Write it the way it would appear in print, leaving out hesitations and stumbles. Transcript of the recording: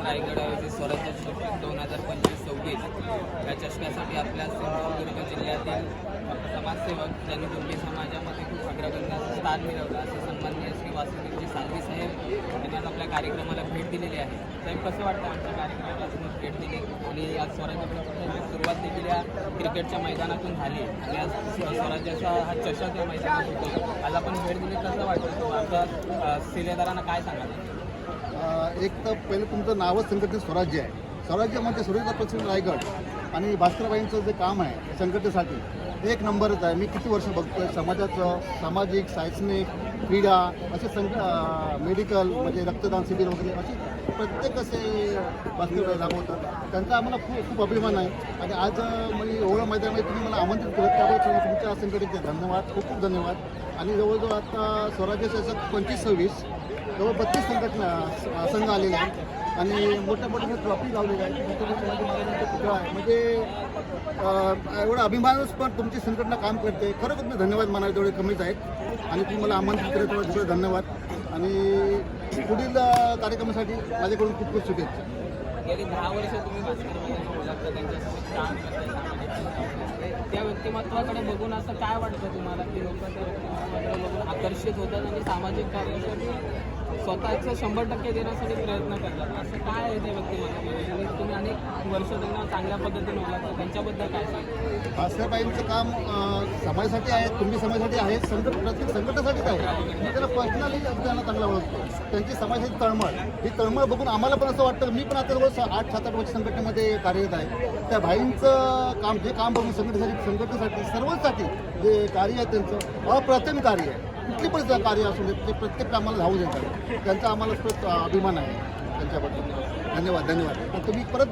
रायगड आयोजित स्वराज्य चषक 2025-26 या चषकासाठी आपल्या सिंधुदुर्ग जिल्ह्यातील समाजसेवक ज्यांनी कुणबी समाजामध्ये खूप अग्रगण्य स्थान मिळवलं असे सन्माननीय श्री वासुदेवजी साळवी साहेब यांनी आज आपल्या कार्यक्रमाला भेट दिलेली आहे. साहेब, कसं वाटतं आमच्या कार्यक्रमाला तुम्ही भेट दिली आणि आज स्वराज्य चषकाची सुरुवात देखील या क्रिकेटच्या मैदानातून झाली आणि आज स्वराज्याचा हा चषक या मैदानात होतो. आज आपण भेट दिली, कसं वाटतं? आमच्या शिलेदारांना काय सांगाल? एक तर पहिलं तुमचं नावच संघटित स्वराज्य आहे. स्वराज्यामध्ये सूर्यप्रकाश रायगड आणि भास्करबाईंचं जे काम आहे संघटनेसाठी ते एक नंबरच आहे. मी किती वर्ष बघतोय समाजाचं, सामाजिक, शैक्षणिक, क्रीडा असे मेडिकल म्हणजे रक्तदान शिबिर वगैरे असे प्रत्येक असे भास्करबाई राबवतात. त्यांचा आम्हाला खूप अभिमान आहे. आणि आज म्हणजे एवढं मैदानामध्ये तुम्ही मला आमंत्रित केलं त्याबद्दल तुमच्या संघटनेचे धन्यवाद, खूप जवळजवळ आता स्वराज्य चषक 25-26 जवळ 32 संघ आलेले आहेत आणि मोठ्या ट्रॉफी लावलेल्या आहेत. पुतळा आहे म्हणजे एवढा अभिमानच पण तुमची संघटना काम करते. खरंच तुम्ही धन्यवाद म्हणाले तेवढे कमीच आहेत आणि तुम्ही मला आमंत्रित केलं तेवढे धन्यवाद. आणि पुढील कार्यक्रमासाठी माझ्याकडून खूप शुभेच्छा. गेली 10 वर्ष तुम्ही भास्करबाईंना ओळखता, त्यांच्यासोबत काम करता. त्या व्यक्तिमत्वाकडे बघून असं काय वाटतं तुम्हाला की लोक त्या व्यक्तिमत्वाकडे बघून आकर्षित होतात आणि सामाजिक कार्यासाठी स्वतःचं 100% देण्यासाठी प्रयत्न करतात? असं काय आहे त्या व्यक्तिमत्वामध्ये आणि तुम्ही अनेक वर्ष त्यांना चांगल्या पद्धतीने ओळखता, त्यांच्याबद्दल काय सांगता? भास्करबाईंचं काम समाजासाठी आहे, तुम्ही समाजासाठी आहे, प्रत्येक संघटनेसाठीच आहे. मी त्याला पर्सनली त्यांना चांगला ओळखतो. त्यांची समाजाची तळमळ, ही तळमळ बघून आम्हाला पण असं वाटतं. मी पण आता जवळ 8-7 वर्ष संघटनेमध्ये कार्यरत आहे. त्या भाईंचं काम, जे काम बघून संघटनेसाठी सर्वांसाठी जे कार्य आहे त्यांचं अप्रतिम कार्य आहे. कुठली पण कार्य असू दे ते प्रत्येक कामाला धावू देतात. त्यांचा आम्हाला अभिमान आहे त्यांच्याबद्दल. धन्यवाद. तुम्ही परत